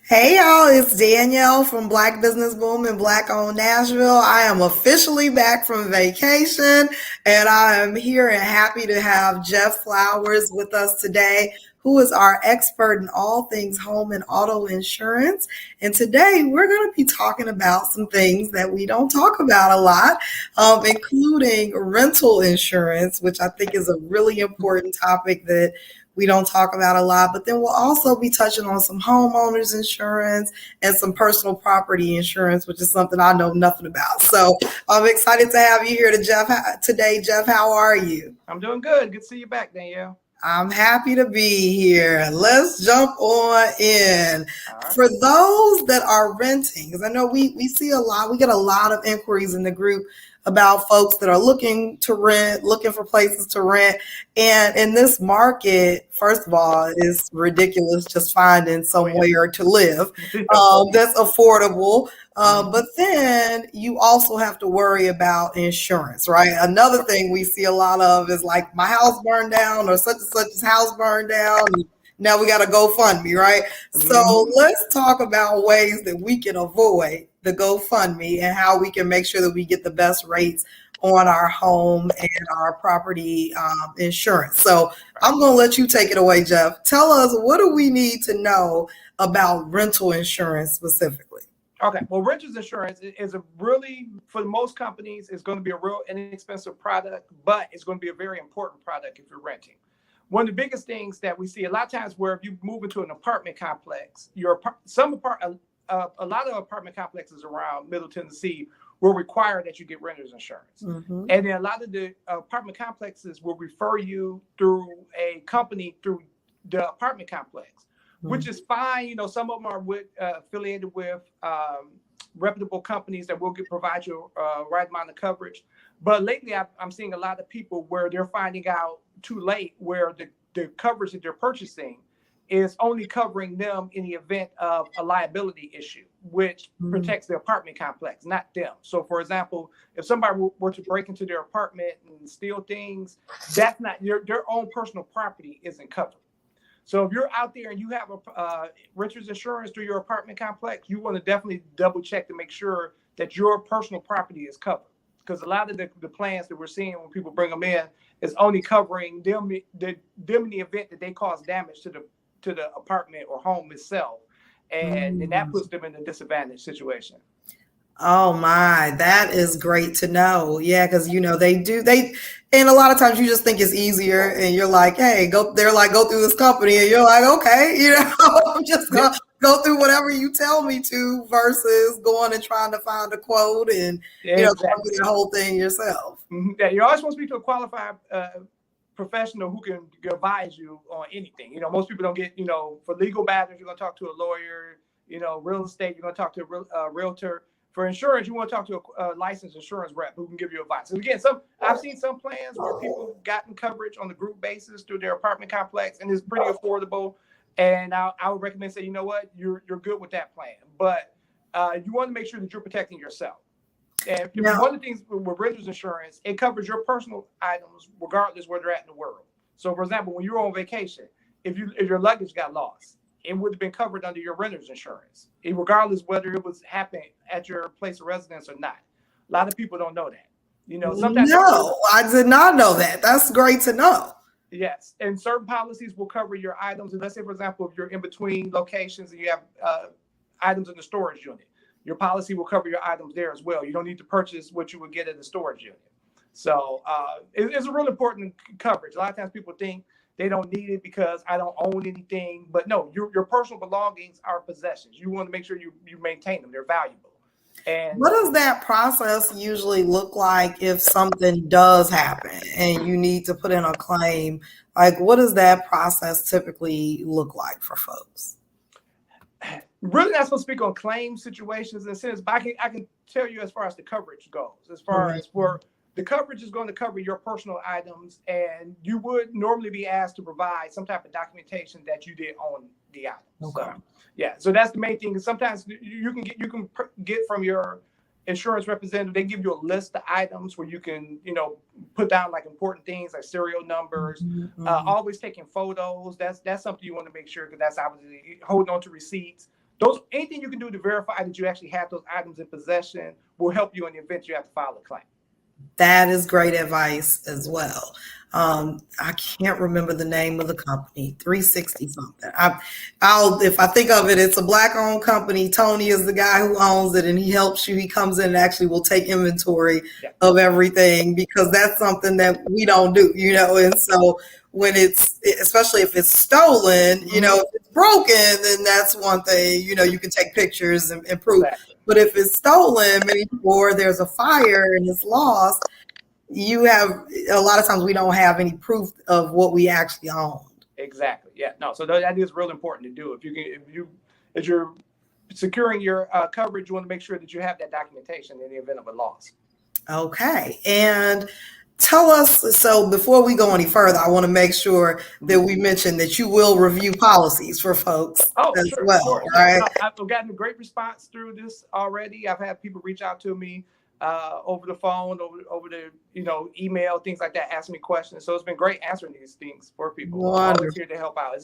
Hey y'all, it's Danielle from Black Business Boom and Black Owned Nashville. I am officially back from vacation and I am here and happy to have Jeff Flowers with us today, who is our expert in all things home and auto insurance. And today we're going to be talking about some things that we don't talk about a lot, including rental insurance, which I think is a really important topic that we don't talk about a lot. But then we'll also be touching on some homeowners insurance and some personal property insurance, which is something I know nothing about. So I'm excited to have you here today, Jeff. How are you? I'm doing good. Good to see you back, Danielle. I'm happy to be here. Let's jump on in. All right. For those that are renting, because I know we see a lot, we get a lot of inquiries in the group about folks that are looking to rent, looking for places to rent. And in this market, first of all, it's ridiculous just finding Oh yeah. somewhere to live that's affordable. But then you also have to worry about insurance, right? Another thing we see a lot of is like my house burned down or such and such's house burned down. And now we got to GoFundMe, right? So Mhm. let's talk about ways that we can avoid the GoFundMe and how we can make sure that we get the best rates on our home and our property insurance. So I'm going to let you take it away, Jeff. Tell us, what do we need to know about rental insurance specifically? Okay. Well, renters insurance is a really, for most companies, is going to be a real inexpensive product, but it's going to be a very important product if you're renting. One of the biggest things that we see a lot of times, where if you move into an apartment complex, a lot of apartment complexes around Middle Tennessee will require that you get renters insurance. Mm-hmm. And then a lot of the apartment complexes will refer you through a company through the apartment complex, which is fine. You know, some of them are affiliated with reputable companies that will provide you right amount of coverage. But lately, I'm seeing a lot of people where they're finding out too late where the coverage that they're purchasing is only covering them in the event of a liability issue, which protects the apartment complex, not them. So, for example, if somebody were to break into their apartment and steal things, that's not their own personal property isn't covered. So if you're out there and you have a renter's insurance through your apartment complex, you want to definitely double check to make sure that your personal property is covered. Because a lot of the plans that we're seeing when people bring them in is only covering them in the event that they cause damage to the apartment or home itself, and then that puts them in a disadvantaged situation. Oh my, that is great to know. Yeah, because and a lot of times you just think it's easier, and you're like, hey, go. They're like, go through this company, and you're like, okay, I'm just Yeah, gonna go through whatever you tell me to, versus going and trying to find a quote and going through exactly. the whole thing yourself. Yeah, you're always supposed to speak to a qualified professional who can advise you on anything. You know, most people don't get, for legal matters, you're going to talk to a lawyer. Real estate, you're going to talk to a realtor. For insurance, you want to talk to a licensed insurance rep who can give you advice. And again, I've seen some plans where people gotten coverage on the group basis through their apartment complex, and it's pretty affordable. And I would recommend say, you know what, you're good with that plan, but you want to make sure that you're protecting yourself. And Now, one of the things with renters insurance, it covers your personal items regardless where they're at in the world. So, for example, when you're on vacation, if your luggage got lost, it would have been covered under your renter's insurance, regardless whether it was happening at your place of residence or not. A lot of people don't know that. Sometimes people, no, I did not know that. That's great to know. yes, and certain policies will cover your items. And let's say, for example, if you're in between locations and you have items in the storage unit, your policy will cover your items there as well. You don't need to purchase what you would get in the storage unit. So it's a really important coverage. A lot of times people think they don't need it because I don't own anything, but no, your personal belongings are possessions. You want to make sure you maintain them. They're valuable. And What does that process usually look like if something does happen and you need to put in a claim? Like, what does that process typically look like for folks? really not supposed to speak on claim situations in a sense, but I can tell you as far as the coverage goes. As far Mhm. as for the coverage is going to cover your personal items, and you would normally be asked to provide some type of documentation that you did own the item. Okay. So yeah, so that's the main thing. Sometimes you can get from your insurance representative. They give you a list of items where you can put down like important things like serial numbers. Mhm, mhm. Always taking photos. That's something you want to make sure, because that's obviously holding on to receipts. anything you can do to verify that you actually have those items in possession will help you in the event you have to file a claim. That is great advice as well. I can't remember the name of the company, 360 something. If I think of it, it's a Black-owned company. Tony is the guy who owns it, and he helps you. He comes in and actually will take inventory of everything, because that's something that we don't do, And so when especially if it's stolen, if it's broken, then that's one thing, you can take pictures and prove. Exactly. But if it's stolen, or there's a fire and it's lost, you have a lot of times we don't have any proof of what we actually owned. Exactly. Yeah. No. So that is real important to do. If you're securing your coverage, you want to make sure that you have that documentation in the event of a loss. Okay. And tell us, so before we go any further, I want to make sure that we mention that you will review policies for folks as well. Sure. All right. I've gotten a great response through this already. I've had people reach out to me over the phone, over the email, things like that, ask me questions. So it's been great answering these things for people. I'm always here to help out.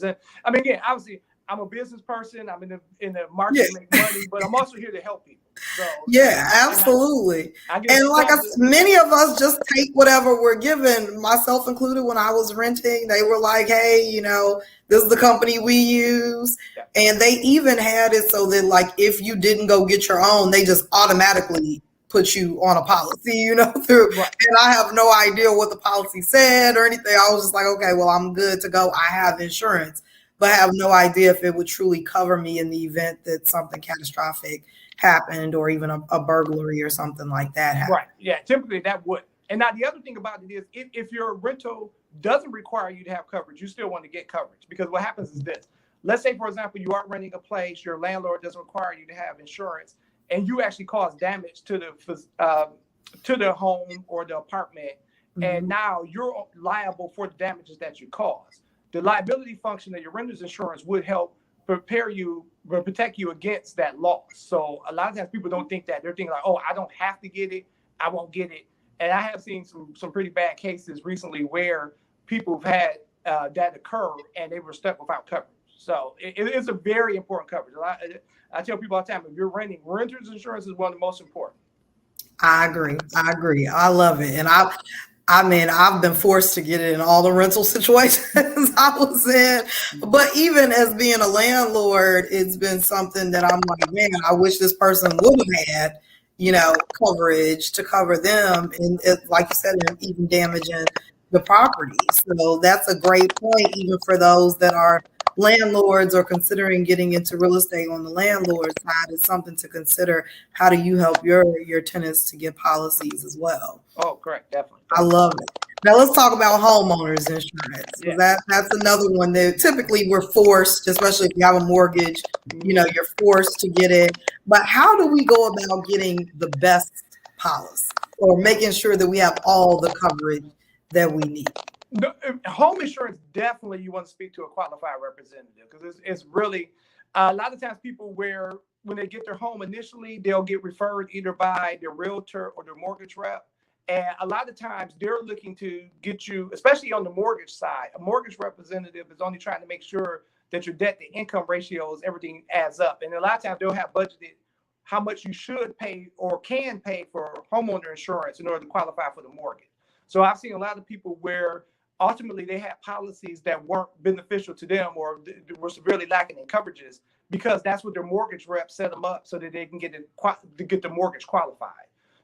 Again, obviously, I'm a business person. I'm in the market to make money, but I'm also here to help people. So, absolutely. And like many of us just take whatever we're given, myself included. When I was renting, they were like, hey, this is the company we use. Yeah. And they even had it so that, like, if you didn't go get your own, they just automatically put you on a policy, through. Right. And I have no idea what the policy said or anything. I was just like, okay, well, I'm good to go. I have insurance, but I have no idea if it would truly cover me in the event that something catastrophic happened, or even a burglary or something like that happened. Right. Yeah. Typically that would. And now the other thing about it is, if your rental doesn't require you to have coverage, you still want to get coverage, because what happens is this. Let's say, for example, you are renting a place, your landlord doesn't require you to have insurance, and you actually cause damage to the home or the apartment, and now you're liable for the damages that you caused. The liability function of your renter's insurance would help protect you against that loss. So a lot of times people don't think that. They're thinking like, oh, I don't have to get it, I won't get it. And I have seen some pretty bad cases recently where people have had that occur and they were stuck without coverage. So it is a very important coverage. I tell people all the time, if you're renting, renter's insurance is one of the most important. I agree. I love it. And I've been forced to get it in all the rental situations I was in. But even as being a landlord, it's been something that I'm like, man, I wish this person would have had, coverage to cover them. And like you said, even damaging the property. So that's a great point, even for those that are landlords or considering getting into real estate on the landlord side. It's something to consider. How do you help your tenants to get policies as well? Oh, correct. Definitely. I love it. Now let's talk about homeowners insurance. Yeah. That's another one that typically we're forced, especially if you have a mortgage, you're forced to get it. But how do we go about getting the best policy, or making sure that we have all the coverage that we need? No, home insurance, definitely you want to speak to a qualified representative, because it's really a lot of times people when they get their home initially, they'll get referred either by their realtor or their mortgage rep. And a lot of times they're looking to get you, especially on the mortgage side, a mortgage representative is only trying to make sure that your debt to income ratios, everything adds up. And a lot of times they'll have budgeted how much you should pay or can pay for homeowner insurance in order to qualify for the mortgage. So I've seen a lot of people where ultimately they had policies that weren't beneficial to them, or were severely lacking in coverages, because that's what their mortgage rep set them up so that they can get the mortgage qualified.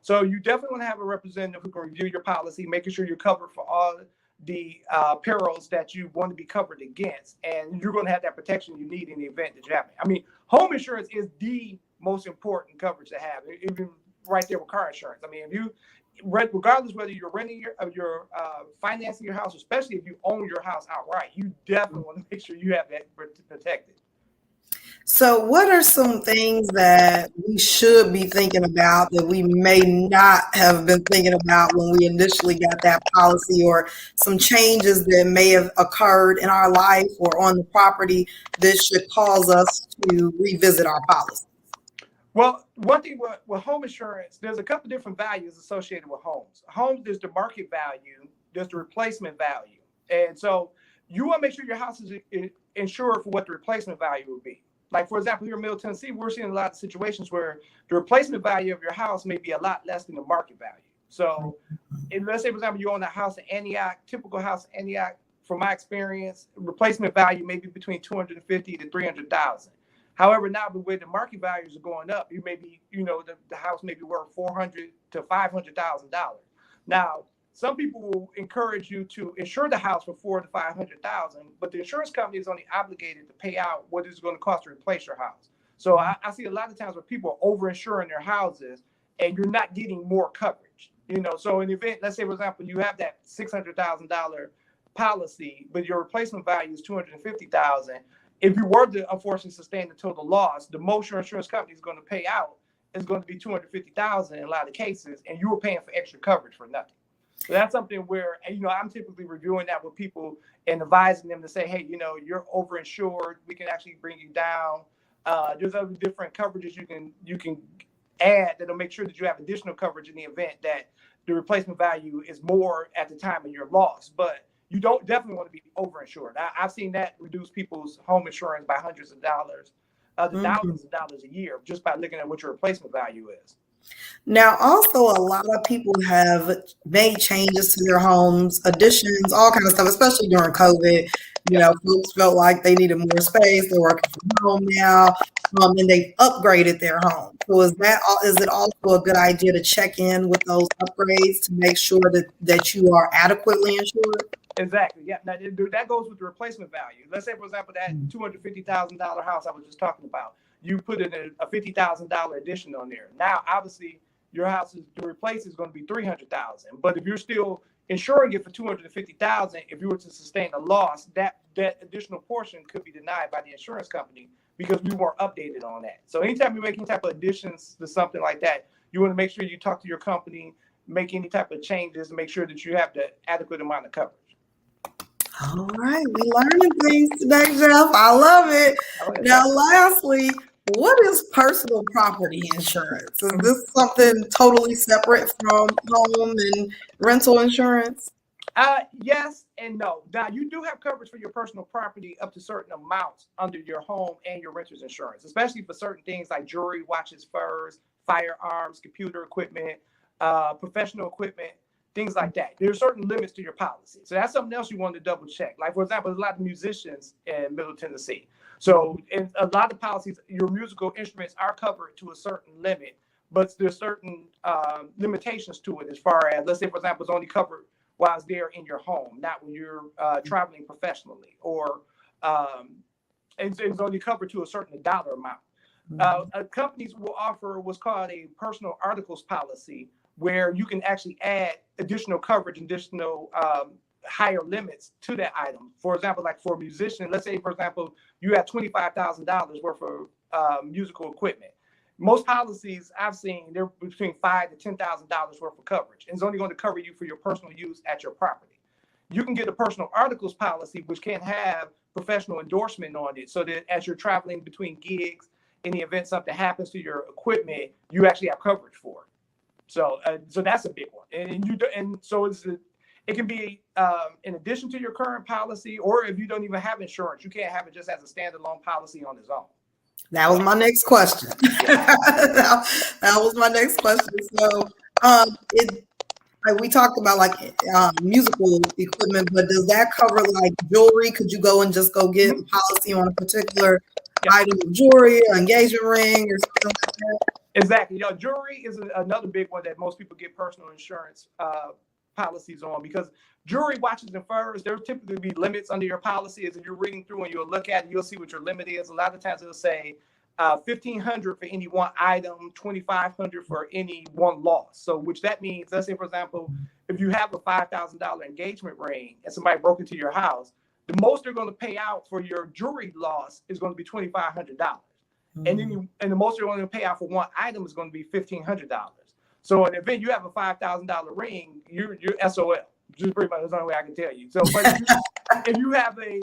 So you definitely want to have a representative who can review your policy, making sure you're covered for all the perils that you want to be covered against, and you're going to have that protection you need in the event that you happen. I mean, home insurance is the most important coverage to have, even right there with car insurance. I mean, if you regardless whether you're renting you're financing your house, especially if you own your house outright, you definitely want to make sure you have that protected. So what are some things that we should be thinking about that we may not have been thinking about when we initially got that policy, or some changes that may have occurred in our life or on the property that should cause us to revisit our policy? Well, one thing with home insurance, there's a couple different values associated with homes. Homes, there's the market value, there's the replacement value. And so you want to make sure your house is insured for what the replacement value would be. Like, for example, here in Middle Tennessee, we're seeing a lot of situations where the replacement value of your house may be a lot less than the market value. So let's say, for example, you own a house in Antioch, typical house in Antioch, from my experience, replacement value may be between 250 to 300,000. However, now the way the market values are going up, you may be, the house may be worth $400 to $500,000. Now, some people will encourage you to insure the house for $400,000 to $500,000, but the insurance company is only obligated to pay out what it's going to cost to replace your house. So I see a lot of times where people are over-insuring their houses, and you're not getting more coverage. So in the event, let's say, for example, you have that $600,000 policy, but your replacement value is $250,000. If you were to unfortunately sustain the total loss, the most your insurance company is going to pay out is going to be $250,000 in a lot of cases, and you were paying for extra coverage for nothing. So that's something where, I'm typically reviewing that with people and advising them to say, hey, you're overinsured. We can actually bring you down. There's other different coverages you can add that'll make sure that you have additional coverage in the event that the replacement value is more at the time of your loss. But you don't definitely want to be overinsured. I've seen that reduce people's home insurance by hundreds of dollars, to thousands of dollars a year, just by looking at what your replacement value is. Now, also, a lot of people have made changes to their homes, additions, all kinds of stuff, especially during COVID. Folks felt like they needed more space. They're working from home now, and they've upgraded their home. So is it also a good idea to check in with those upgrades to make sure that you are adequately insured? Exactly. Yeah. Now, that goes with the replacement value. Let's say, for example, that $250,000 house I was just talking about, you put in a $50,000 addition on there. Now, obviously, your house to replace is going to be $300,000. But if you're still insuring it for $250,000, if you were to sustain a loss, that additional portion could be denied by the insurance company because we weren't updated on that. So anytime you make any type of additions to something like that, you want to make sure you talk to your company, make any type of changes, and make sure that you have the adequate amount of coverage. All right, we learning things today, Jeff. I love it. Now, lastly, what is personal property insurance? Is this something totally separate from home and rental insurance? Yes and no. Now, you do have coverage for your personal property up to certain amounts under your home and your renter's insurance, especially for certain things like jewelry, watches, furs, firearms, computer equipment, professional equipment, things like that. There are certain limits to your policy. So that's something else you want to double check. Like, for example, there's a lot of musicians in Middle Tennessee. So in a lot of policies, your musical instruments are covered to a certain limit, but there's certain limitations to it as far as, let's say, for example, it's only covered while it's there in your home, not when you're traveling professionally, or it's only covered to a certain dollar amount. Companies will offer what's called a personal articles policy, where you can actually add additional coverage, additional higher limits to that item. For example, like for a musician, let's say, for example, you have $25,000 worth of musical equipment. Most policies I've seen, they're between $5,000 to $10,000 worth of coverage, and it's only going to cover you for your personal use at your property. You can get a personal articles policy, which can have professional endorsement on it, so that as you're traveling between gigs, in the event something happens to your equipment, you actually have coverage for it. So that's a big one, it can be in addition to your current policy, or if you don't even have insurance, you can't have it just as a standalone policy on its own. That was my next question. That was my next question. So we talked about like musical equipment, but does that cover like jewelry? Could you go and just go get a policy on a particular item of jewelry, an engagement ring, or something like that? Exactly. Jewelry is another big one that most people get personal insurance policies on, because jewelry, watches, and furs, there typically be limits under your policy. As if you're reading through and you'll look at it, you'll see what your limit is. A lot of times it'll say $1,500 for any one item, $2,500 for any one loss. So which that means, let's say, for example, if you have a $5,000 engagement ring and somebody broke into your house, the most they're going to pay out for your jewelry loss is going to be $2,500. And then the most you're going to pay out for one item is going to be $1,500. So in the event you have a $5,000 ring, you're SOL. Just pretty much the only way I can tell you. So, but if you have a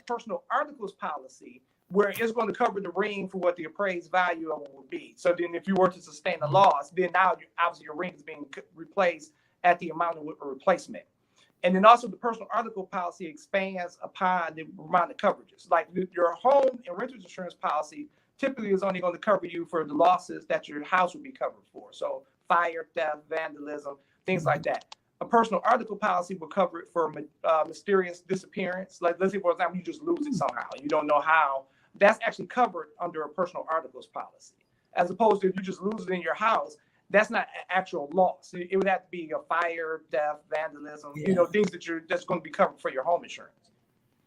personal articles policy where it's going to cover the ring for what the appraised value of it would be. So then if you were to sustain a loss, then now obviously your ring is being replaced at the amount of a replacement. And then also the personal article policy expands upon the amount of coverages. Like your home and renter's insurance policy typically is only going to cover you for the losses that your house would be covered for. So fire, theft, vandalism, things like that. A personal article policy will cover it for mysterious disappearance. Like, let's say, for example, you just lose it somehow. You don't know how. That's actually covered under a personal articles policy. As opposed to if you just lose it in your house, that's not an actual loss. It would have to be a fire, theft, vandalism, things that's going to be covered for your home insurance.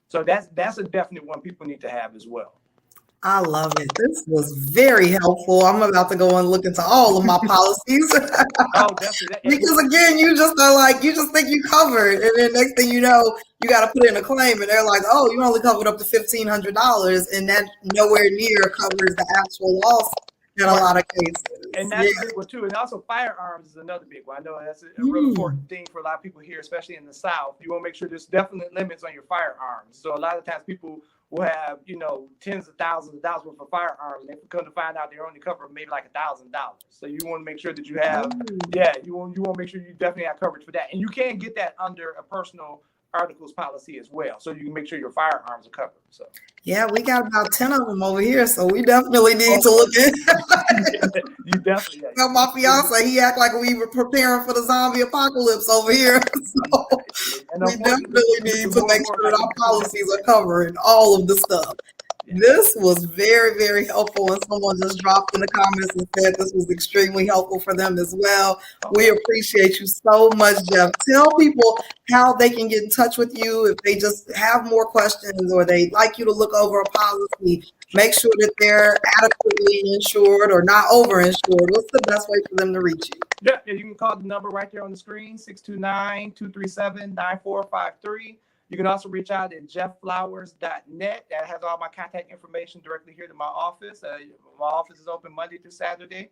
So that's a definite one people need to have as well. I love it. This was very helpful. I'm about to go and look into all of my policies. Oh, definitely. Because again, you just think you covered, and then next thing you know, you got to put in a claim, and they're like, "Oh, you only covered up to $1,500," and that nowhere near covers the actual loss in a lot of cases. And that's a big one too. And also firearms is another big one. I know that's a real important thing for a lot of people here, especially in the South. You want to make sure there's definite limits on your firearms. So a lot of times people will have, tens of thousands of dollars worth of firearms, and they come to find out they're only covering maybe like $1,000. So you want to make sure that you have, you want to make sure you definitely have coverage for that. And you can get that under a personal articles policy as well, so you can make sure your firearms are covered. So yeah, we got about 10 of them over here, so we definitely need to look at. You definitely. Yeah. My fiance, he act like we were preparing for the zombie apocalypse over here, so we definitely need to make sure that our policies are covering all of the stuff. This was very, very helpful, and someone just dropped in the comments and said this was extremely helpful for them as well. We appreciate you so much, Jeff. Tell people how they can get in touch with you if they just have more questions or they'd like you to look over a policy. Make sure that they're adequately insured or not overinsured. What's the best way for them to reach you? Yeah, you can call the number right there on the screen, 629-237-9453. You can also reach out at jefflowers.net. That has all my contact information directly here to my office. My office is open Monday through Saturday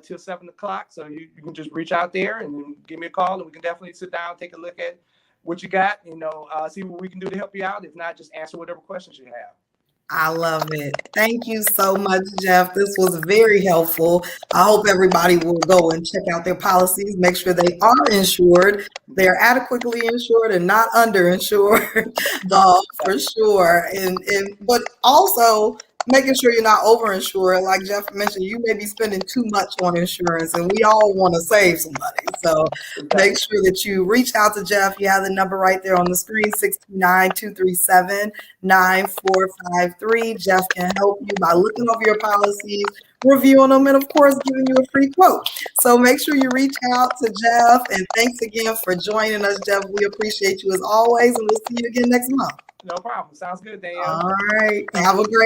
till 7 o'clock. So you can just reach out there and give me a call, and we can definitely sit down, take a look at what you got, see what we can do to help you out. If not, just answer whatever questions you have. I love it. Thank you so much, Jeff. This was very helpful. I hope everybody will go and check out their policies, make sure they are insured, they're adequately insured and not underinsured, for sure. But also making sure you're not overinsured. Like Jeff mentioned, you may be spending too much on insurance, and we all want to save some money. So make sure that you reach out to Jeff. You have the number right there on the screen, 629-237-9453. Jeff can help you by looking over your policies, reviewing them, and of course, giving you a free quote. So make sure you reach out to Jeff. And thanks again for joining us, Jeff. We appreciate you as always, and we'll see you again next month. No problem. Sounds good, Danielle. All right. Have a great